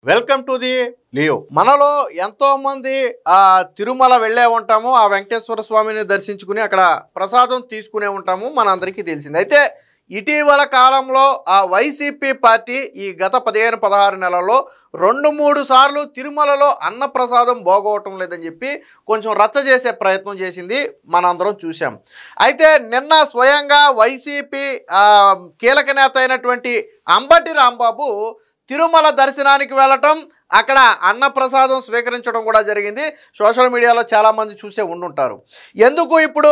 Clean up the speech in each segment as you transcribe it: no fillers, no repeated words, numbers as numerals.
Welcome to the Leo. మనలో ఎంతో మంది తిరుమల వెళ్ళే ఉంటాము, ఆ వెంకటేశ్వర స్వామిని దర్శించుకుని అక్కడ ప్రసాదం తీసుకునే ఉంటాము, మనందరికీ తెలిసింది. అయితే ఇటీవల కాలంలో ఆ వైసీపీ పార్టీ ఈ గత 15-16 నెలల్లో 2-3 సార్లు తిరుమలలో అన్నప్రసాదం బాగోవటం లేదని చెప్పి కొంచెం రచ్చ చేసే ప్రయత్నం చేసింది, మనందరం చూసాం. అయితే నిన్న స్వయంగా వైసీపీ కీలక నేత అయినటువంటి అంబటి రాంబాబు తిరుమల దర్శనానికి వెళ్ళటం, అక్కడ అన్నప్రసాదం స్వీకరించడం కూడా జరిగింది. సోషల్ మీడియాలో చాలామంది చూసే ఉండుంటారు. ఎందుకు ఇప్పుడు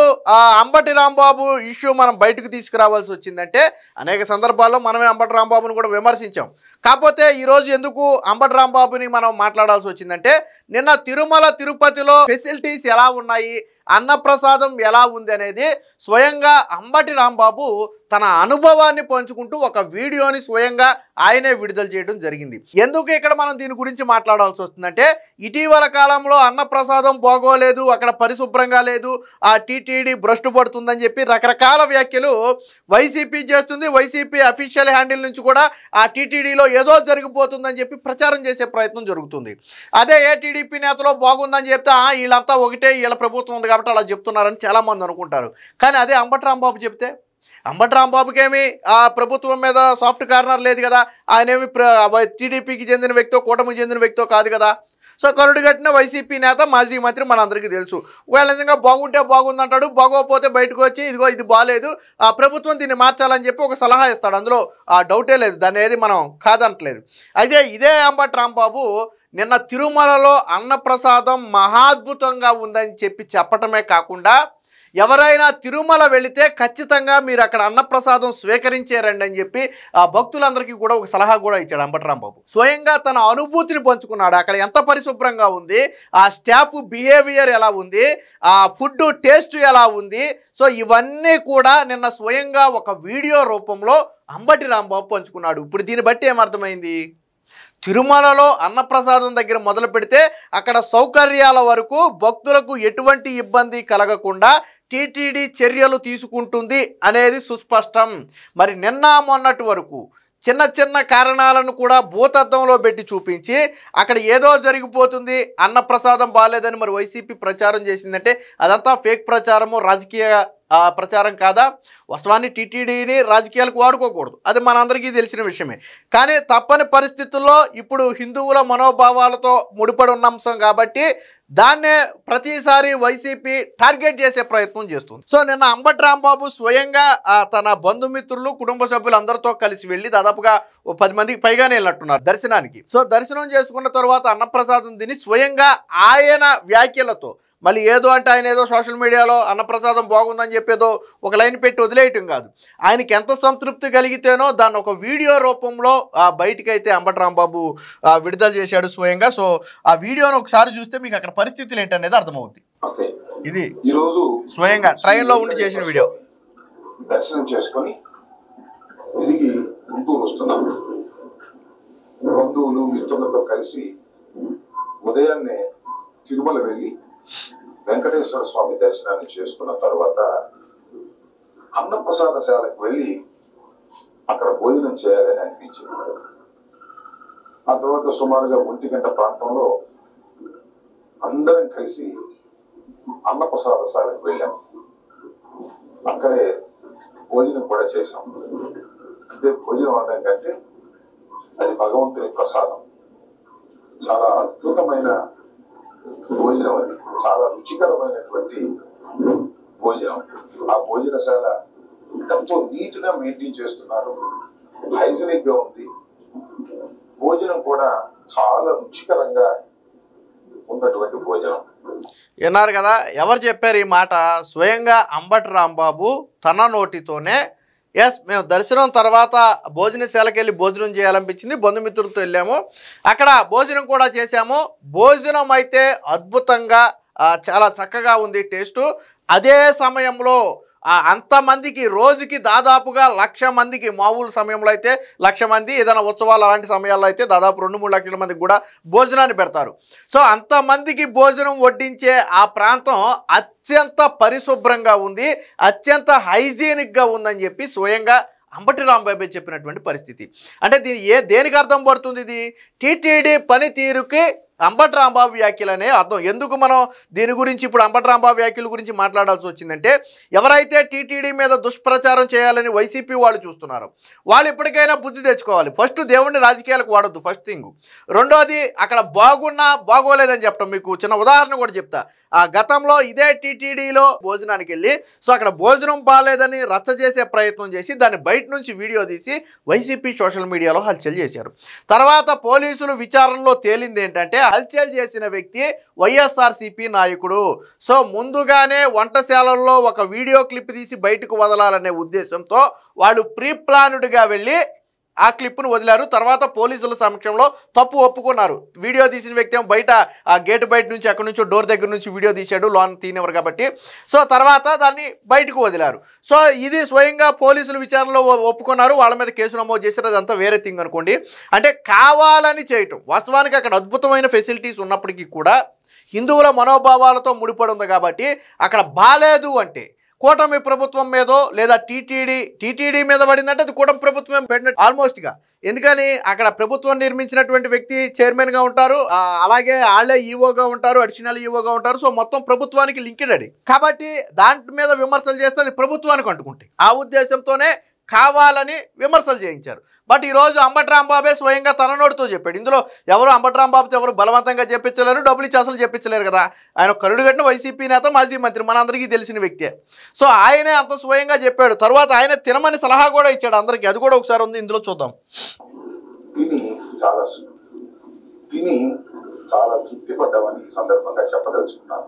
అంబటి రాంబాబు ఇష్యూ మనం బయటకు తీసుకురావాల్సి వచ్చిందంటే, అనేక సందర్భాల్లో మనమే అంబటి రాంబాబుని కూడా విమర్శించాం. కాకపోతే ఈరోజు ఎందుకు అంబటి రాంబాబుని మనం మాట్లాడాల్సి వచ్చిందంటే, నిన్న తిరుమల తిరుపతిలో ఫెసిలిటీస్ ఎలా ఉన్నాయి, అన్నప్రసాదం ఎలా ఉంది అనేది స్వయంగా అంబటి రాంబాబు తన అనుభవాన్ని పంచుకుంటూ ఒక వీడియోని స్వయంగా ఆయనే విడుదల చేయడం జరిగింది. ఎందుకు ఇక్కడ మనం దీని గురించి మాట్లాడాల్సి వస్తుందంటే, ఇటీవల కాలంలో అన్నప్రసాదం బాగోలేదు, అక్కడ పరిశుభ్రంగా లేదు, ఆ టీటీడీ భ్రష్టు పడుతుందని చెప్పి రకరకాల వ్యాఖ్యలు వైసీపీ చేస్తుంది. వైసీపీ అఫీషియల్ హ్యాండిల్ నుంచి కూడా ఆ టీటీడీలో ఏదో జరిగిపోతుందని చెప్పి ప్రచారం చేసే ప్రయత్నం జరుగుతుంది. అదే ఏ టీడీపీ నేతలో బాగుందని చెప్తే వీళ్ళంతా ఒకటే, వీళ్ళ ప్రభుత్వం ఉంది కాబట్టి అలా చెప్తున్నారని చాలామంది అనుకుంటారు. కానీ అదే అంబటి రాంబాబు చెప్తే, అంబటి రాంబాబుకి ఏమి ఆ ప్రభుత్వం మీద సాఫ్ట్ కార్నర్ లేదు కదా, ఆయనేమి టీడీపీకి చెందిన వ్యక్తో కూటమికి చెందిన వ్యక్తో కాదు కదా. సో కరుడు కట్టిన వైసీపీ నేత, మాజీ మంత్రి మనందరికీ తెలుసు. ఒకవేళ నిజంగా బాగుంటే బాగుందంటాడు, బాగోకపోతే బయటకు వచ్చి ఇదిగో ఇది బాగాలేదు, ఆ ప్రభుత్వం దీన్ని మార్చాలని చెప్పి ఒక సలహా ఇస్తాడు. అందులో డౌటే లేదు, దాన్ని ఏది మనం కాదనట్లేదు. అయితే ఇదే అంబటి రాంబాబు నిన్న తిరుమలలో అన్నప్రసాదం మహాద్భుతంగా ఉందని చెప్పటమే కాకుండా, ఎవరైనా తిరుమల వెళితే ఖచ్చితంగా మీరు అక్కడ అన్నప్రసాదం స్వీకరించారండి అని చెప్పి ఆ భక్తులందరికీ కూడా ఒక సలహా కూడా ఇచ్చాడు అంబటి రాంబాబు. స్వయంగా తన అనుభూతిని పంచుకున్నాడు. అక్కడ ఎంత పరిశుభ్రంగా ఉంది, ఆ స్టాఫ్ బిహేవియర్ ఎలా ఉంది, ఆ ఫుడ్ టేస్ట్ ఎలా ఉంది, సో ఇవన్నీ కూడా నిన్న స్వయంగా ఒక వీడియో రూపంలో అంబటి రాంబాబు పంచుకున్నాడు. ఇప్పుడు దీన్ని బట్టి ఏమర్థమైంది, తిరుమలలో అన్నప్రసాదం దగ్గర మొదలు పెడితే అక్కడ సౌకర్యాల వరకు భక్తులకు ఎటువంటి ఇబ్బంది కలగకుండా టీటీడీ చర్యలు తీసుకుంటుంది అనేది సుస్పష్టం. మరి నిన్న మొన్నటి వరకు చిన్న చిన్న కారణాలను కూడా భూతద్దంలో పెట్టి చూపించి అక్కడ ఏదో జరిగిపోతుంది, అన్నప్రసాదం బాగాలేదని మరి వైసీపీ ప్రచారం చేసిందంటే అదంతా ఫేక్ ప్రచారము, రాజకీయ ప్రచారం కాదా? వాస్తవాన్ని టీటీడీని రాజకీయాలకు వాడుకోకూడదు, అది మనందరికీ తెలిసిన విషయమే. కానీ తప్పని పరిస్థితుల్లో ఇప్పుడు హిందువుల మనోభావాలతో ముడిపడి ఉన్న అంశం కాబట్టి దాన్నే ప్రతిసారి వైసీపీ టార్గెట్ చేసే ప్రయత్నం చేస్తుంది. సో నిన్న అంబటి రాంబాబు స్వయంగా తన బంధుమిత్రులు, కుటుంబ సభ్యులు అందరితో కలిసి వెళ్ళి దాదాపుగా 10 మందికి పైగానే వెళ్ళినట్టున్నారు దర్శనానికి. సో దర్శనం చేసుకున్న తర్వాత అన్నప్రసాదం తిని స్వయంగా ఆయన వ్యాఖ్యలతో, మళ్ళీ ఏదో అంటే ఆయన ఏదో సోషల్ మీడియాలో అన్నప్రసాదం బాగుందని చెప్పేదో ఒక లైన్ పెట్టి వదిలేయటం కాదు, ఆయనకి ఎంత సంతృప్తి కలిగితేనో దాన్ని ఒక వీడియో రూపంలో బయటికైతే అంబటి రాంబాబు విడుదల చేశాడు స్వయంగా. సో ఆ వీడియోను ఒకసారి చూస్తే మీకు అక్కడ పరిస్థితులు ఏంటనేది అర్థమవుతుంది. ఇది ఈరోజు స్వయంగా ట్రైన్లో ఉండి చేసిన వీడియో. దర్శనం చేసుకొని తిరిగి గుంటూరు వస్తున్నాం. బంధువులు మిత్రులతో కలిసి ఉదయాన్నే తిరుమల వెళ్ళి వెంకటేశ్వర స్వామి దర్శనాన్ని చేసుకున్న తర్వాత అన్నప్రసాదశాలకు వెళ్ళి అక్కడ భోజనం చేయాలని అనిపించింది. ఆ తర్వాత సుమారుగా 1 గంట ప్రాంతంలో అందరం కలిసి అన్నప్రసాదశాలకు వెళ్ళాం. అక్కడే భోజనం కూడా చేసాం. అంటే భోజనం అనడం కంటే అది భగవంతుని ప్రసాదం, చాలా అద్భుతమైన భోజనం, అది చాలా రుచికరమైనటువంటి భోజనం. ఆ భోజనశాల ఎంతో నీట్ గా మెయింటైన్ చేస్తున్నారు, హైజీనిక్ గా ఉంది. భోజనం కూడా చాలా రుచికరంగా ఉన్నటువంటి భోజనం. విన్నారు కదా, ఎవరు చెప్పారు ఈ మాట? స్వయంగా అంబటి రాంబాబు తన నోటితోనే. ఎస్, మేము దర్శనం తర్వాత భోజనశాలకు వెళ్ళి భోజనం చేయాలనిపించింది, బంధుమిత్రులతో వెళ్ళాము, అక్కడ భోజనం కూడా చేశాము. భోజనం అయితే అద్భుతంగా చాలా చక్కగా ఉంది టేస్టు. అదే సమయంలో అంతమందికి రోజుకి దాదాపుగా 1,00,000 మందికి, మామూలు సమయంలో అయితే 1,00,000 మంది, ఏదైనా ఉత్సవాలు అలాంటి సమయాల్లో అయితే దాదాపు 2-3 లక్షల మందికి కూడా భోజనాన్ని పెడతారు. సో అంతమందికి భోజనం వడ్డించే ఆ ప్రాంతం అత్యంత పరిశుభ్రంగా ఉంది, అత్యంత హైజీనిక్గా ఉందని చెప్పి స్వయంగా అంబటి రాంబాబు చెప్పినటువంటి పరిస్థితి. అంటే దేనికి అర్థం పడుతుంది? ఇది టీటీడీ పనితీరుకి అంబటి రాంబాబు వ్యాఖ్యలనే అర్థం. ఎందుకు మనం దీని గురించి ఇప్పుడు అంబటి రాంబాబు వ్యాఖ్యల గురించి మాట్లాడాల్సి వచ్చిందంటే, ఎవరైతే టీటీడీ మీద దుష్ప్రచారం చేయాలని వైసీపీ వాళ్ళు చూస్తున్నారో వాళ్ళు ఇప్పటికైనా బుద్ధి తెచ్చుకోవాలి. ఫస్ట్ దేవుడిని రాజకీయాలకు వాడొద్దు, ఫస్ట్ థింగ్. రెండోది, అక్కడ బాగున్నా బాగోలేదని చెప్పడం. మీకు చిన్న ఉదాహరణ కూడా చెప్తా. ఆ గతంలో ఇదే టీటీడీలో భోజనానికి వెళ్ళి అక్కడ భోజనం బాగాలేదని రచ్చ చేసే ప్రయత్నం చేసి దాన్ని బయట నుంచి వీడియో తీసి వైసీపీ సోషల్ మీడియాలో హల్చల్ చేశారు. తర్వాత పోలీసులు విచారణలో తేలింది ఏంటంటే, హల్చల్ చేసిన వ్యక్తి వైఎస్ఆర్సీపీ నాయకుడు. ముందుగానే వంటశాలల్లో ఒక వీడియో క్లిప్ తీసి బయటకు వదలాలనే ఉద్దేశంతో వాళ్ళు ప్రీ ప్లాన్డ్గా వెళ్ళి ఆ క్లిప్ను వదిలారు. తర్వాత పోలీసుల సమక్షంలో తప్పు ఒప్పుకున్నారు. వీడియో తీసిన వ్యక్తి బయట ఆ గేటు బయట నుంచి అక్కడి నుంచి డోర్ దగ్గర నుంచి వీడియో తీశాడు, లోన్ తీనివ్వరు కాబట్టి. తర్వాత దాన్ని బయటకు వదిలారు. ఇది స్వయంగా పోలీసులు విచారణలో ఒప్పుకున్నారు. వాళ్ళ మీద కేసు నమోదు చేశారు. అదంతా వేరే థింగ్ అనుకోండి. అంటే కావాలని చేయటం. వాస్తవానికి అక్కడ అద్భుతమైన ఫెసిలిటీస్ ఉన్నప్పటికీ కూడా హిందువుల మనోభావాలతో ముడిపడి ఉంది కాబట్టి అక్కడ బాలేదు అంటే కూటమి ప్రభుత్వం మీదో లేదా టీటీడీ మీద పడిందంటే అది కూటమి ప్రభుత్వం పడినట్టు ఆల్మోస్ట్గా. ఎందుకని అక్కడ ప్రభుత్వం నిర్మించినటువంటి వ్యక్తి చైర్మన్గా ఉంటారు, అలాగే వాళ్ళే ఈవోగా ఉంటారు, అడిషనల్ ఈవోగా ఉంటారు. మొత్తం ప్రభుత్వానికి లింక్డ్ అది. కాబట్టి దాంట్ మీద విమర్శలు చేస్తే అది ప్రభుత్వానికి అంటుకుంటాయి. ఆ ఉద్దేశంతోనే కావాలని విమర్శలు చేయించారు. బట్ ఈరోజు అంబటి రాంబాబే స్వయంగా తన నోటితో చెప్పాడు. ఇందులో ఎవరు అంబటి రాంబాబుతో ఎవరు బలవంతంగా చెప్పించలేరు, డబ్బులు ఇచ్చి అసలు చెప్పించలేరు కదా. ఆయన కరుడు కట్టిన వైసీపీ నేత, మాజీ మంత్రి, మనందరికీ తెలిసిన వ్యక్తే. ఆయనే అంత స్వయంగా చెప్పాడు. తర్వాత ఆయన తినమని సలహా కూడా ఇచ్చాడు అందరికీ. అది కూడా ఒకసారి ఉంది, ఇందులో చూద్దాం. తిని చాలా తృప్తి పడ్డామని ఈ సందర్భంగా చెప్పదలుచుకున్నాను.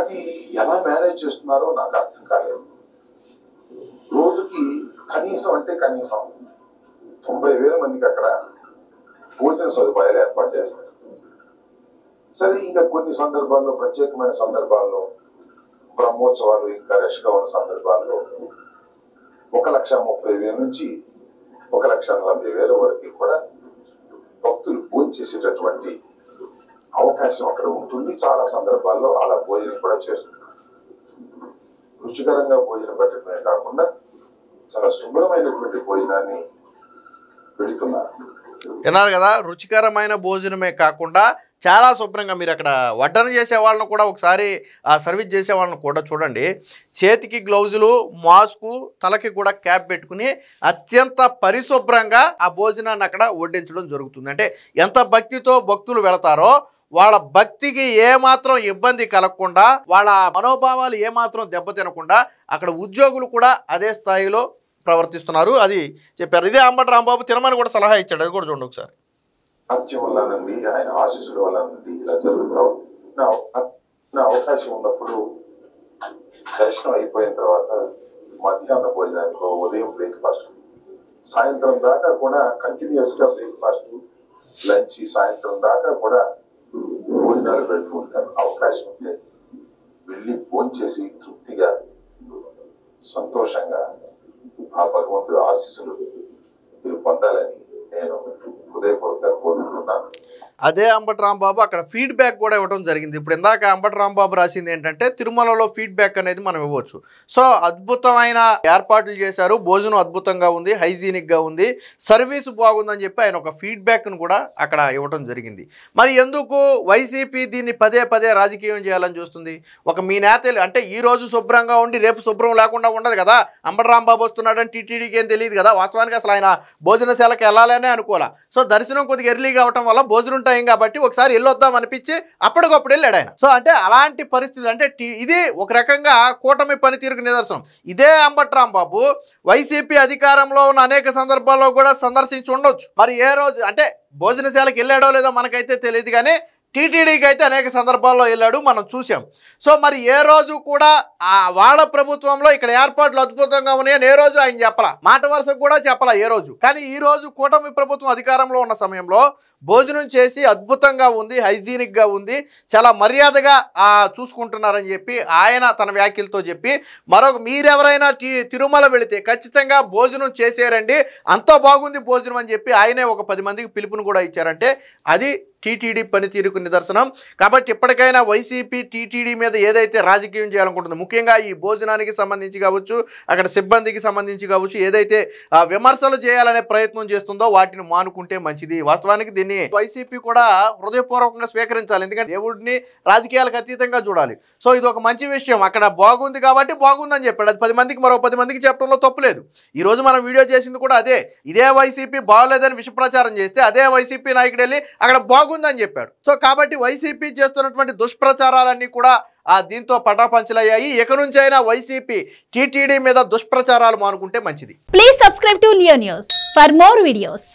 అది ఎలా మేనేజ్ చేస్తున్నారో నాకు అర్థం కాలేదు. రోజుకి కనీసం 90,000 మందికి అక్కడ భోజన సదుపాయాలు ఏర్పాటు చేస్తారు. సరే, ఇంకా కొన్ని సందర్భాల్లో, ప్రత్యేకమైన సందర్భాల్లో, బ్రహ్మోత్సవాలు ఇంకా రష్గా ఉన్న సందర్భాల్లో 1,30,000 నుంచి 1,40,000 వరకు కూడా భక్తులు భోజనం చేసేటటువంటి అవకాశం అక్కడ ఉంటుంది. చాలా సందర్భాల్లో అలా భోజనం కూడా చేస్తున్నారు. రుచికరంగా భోజనం పెట్టడమే కాకుండా చాలా శుభ్రమైనటువంటి భోజనాన్ని పెడుతున్నారు. విన్నారు కదా, రుచికరమైన భోజనమే కాకుండా చాలా శుభ్రంగా. మీరు అక్కడ వడ్డన చేసే వాళ్ళను కూడా ఒకసారి సర్వీస్ చేసే వాళ్ళని కూడా చూడండి. చేతికి గ్లౌజులు, మాస్కు, తలకి కూడా క్యాప్ పెట్టుకుని అత్యంత పరిశుభ్రంగా ఆ భోజనాన్ని అక్కడ వడ్డించడం జరుగుతుంది. అంటే ఎంత భక్తితో భక్తులు వెళతారో వాళ్ళ భక్తికి ఏమాత్రం ఇబ్బంది కలగకుండా, వాళ్ళ మనోభావాలు ఏమాత్రం దెబ్బతినకుండా అక్కడ ఉద్యోగులు కూడా అదే స్థాయిలో ప్రవర్తిస్తున్నారు. అది చెప్పారు. ఇదే అంబటి రాంబాబు తినమని కూడా సలహా ఇచ్చాడు. అది కూడా చూడండి ఒకసారి. సత్యం వల్ల నుండి, ఆయన ఆశీస్సుల వల్ల నుండి ఇలా జరుగుతాం. నా అవకాశం ఉన్నప్పుడు దర్శనం అయిపోయిన తర్వాత మధ్యాహ్న భోజనానికి, ఉదయం బ్రేక్ఫాస్ట్, సాయంత్రం దాకా కూడా కంటిన్యూస్ గా బ్రేక్ఫాస్ట్, లంచ్, సాయంత్రం దాకా కూడా భోజనాలు పెడుతూ ఉంటారు. అవకాశం ఉంటే వెళ్ళి భోంచేసి తృప్తిగా, సంతోషంగా ఆ భగవంతుడి ఆశీస్సులు మీరు పొందాలని నేను హృదయపూర్వకంగా కోరుకుంటున్నాను. అదే అంబటి రాంబాబు అక్కడ ఫీడ్బ్యాక్ కూడా ఇవ్వడం జరిగింది. ఇప్పుడు ఇందాక అంబటి రాంబాబు రాసింది ఏంటంటే, తిరుమలలో ఫీడ్బ్యాక్ అనేది మనం ఇవ్వచ్చు. అద్భుతమైన ఏర్పాట్లు చేశారు, భోజనం అద్భుతంగా ఉంది, హైజీనిక్గా ఉంది, సర్వీసు బాగుందని చెప్పి ఆయన ఒక ఫీడ్బ్యాక్ను కూడా అక్కడ ఇవ్వడం జరిగింది. మరి ఎందుకు వైసీపీ దీన్ని పదే పదే రాజకీయం చేయాలని చూస్తుంది? మీ నేతలు అంటే ఈ రోజు శుభ్రంగా ఉండి రేపు శుభ్రం లేకుండా ఉండదు కదా. అంబటి రాంబాబు వస్తున్నాడని టీటీడీకి ఏం తెలియదు కదా. వాస్తవానికి అసలు ఆయన భోజనశాలకు వెళ్ళాలనే అనుకోవాలా. దర్శనం కొద్దిగా ఎర్లీగా అవటం వల్ల భోజనం టైం కాబట్టి ఒకసారి వెళ్ళొద్దాం అనిపించి అప్పటికప్పుడు వెళ్ళాడు ఆయన. అంటే అలాంటి పరిస్థితి. అంటే ఇది ఒక రకంగా కూటమి పనితీరుకు నిదర్శనం. ఇదే అంబటి రాంబాబు వైసీపీ అధికారంలో ఉన్న అనేక సందర్భాల్లో కూడా సందర్శించి ఉండొచ్చు. మరి ఏ రోజు అంటే భోజనశాలకు వెళ్ళాడో లేదో మనకైతే తెలియదు, కానీ టీటీడీకి అయితే అనేక సందర్భాల్లో వెళ్ళాడు, మనం చూసాం. మరి ఏ రోజు కూడా వాళ్ళ ప్రభుత్వంలో ఇక్కడ ఏర్పాట్లు అద్భుతంగా ఉన్నాయని ఏ రోజు ఆయన చెప్పాల, మాట వరుసకు కూడా చెప్పాల ఏ రోజు. కానీ ఈ రోజు కూటమి ప్రభుత్వం అధికారంలో ఉన్న సమయంలో భోజనం చేసి అద్భుతంగా ఉంది, హైజీనిక్గా ఉంది, చాలా మర్యాదగా చూసుకుంటున్నారని చెప్పి ఆయన తన వ్యాఖ్యలతో చెప్పి, మీరెవరైనా తిరుమల వెళితే ఖచ్చితంగా భోజనం చేసేరండి, అంత బాగుంది భోజనం అని చెప్పి ఆయనే ఒక 10 మందికి పిలుపుని కూడా ఇచ్చారంటే అది టీటీడీ పనితీరుకు నిదర్శనం. కాబట్టి ఇప్పటికైనా వైసీపీ టీటీడీ మీద ఏదైతే రాజకీయం చేయాలనుకుంటుందో, ముఖ్యంగా ఈ భోజనానికి సంబంధించి కావచ్చు, అక్కడ సిబ్బందికి సంబంధించి కావచ్చు, ఏదైతే విమర్శలు చేయాలనే ప్రయత్నం చేస్తుందో వాటిని మానుకుంటే మంచిది. వాస్తవానికి దీన్ని వైసీపీ కూడా హృదయపూర్వకంగా స్వీకరించాలి. ఎందుకంటే దేవుడిని రాజకీయాలకు అతీతంగా చూడాలి. సో ఇది ఒక మంచి విషయం. అక్కడ బాగుంది కాబట్టి బాగుందని చెప్పాడు. అది 10 మందికి మరో 10 మందికి చెప్పడంలో తప్పులేదు. ఈ రోజు మనం వీడియో చేసింది కూడా అదే. ఇదే వైసీపీ బాగోలేదని విష ప్రచారం చేస్తే అదే వైసీపీ నాయకుడు వెళ్ళి అక్కడ బాగుందని చెప్పాడు. సో కాబట్టి వైసీపీ చేస్తున్నటువంటి దుష్ప్రచారాలన్నీ కూడా దీంతో పటాపంచలయ్యాయి. ఇక నుంచి అయినా వైసీపీ టీటీడీ మీద దుష్ప్రచారాలు మానుకుంటే మంచిది. Please subscribe to Leo news for more videos.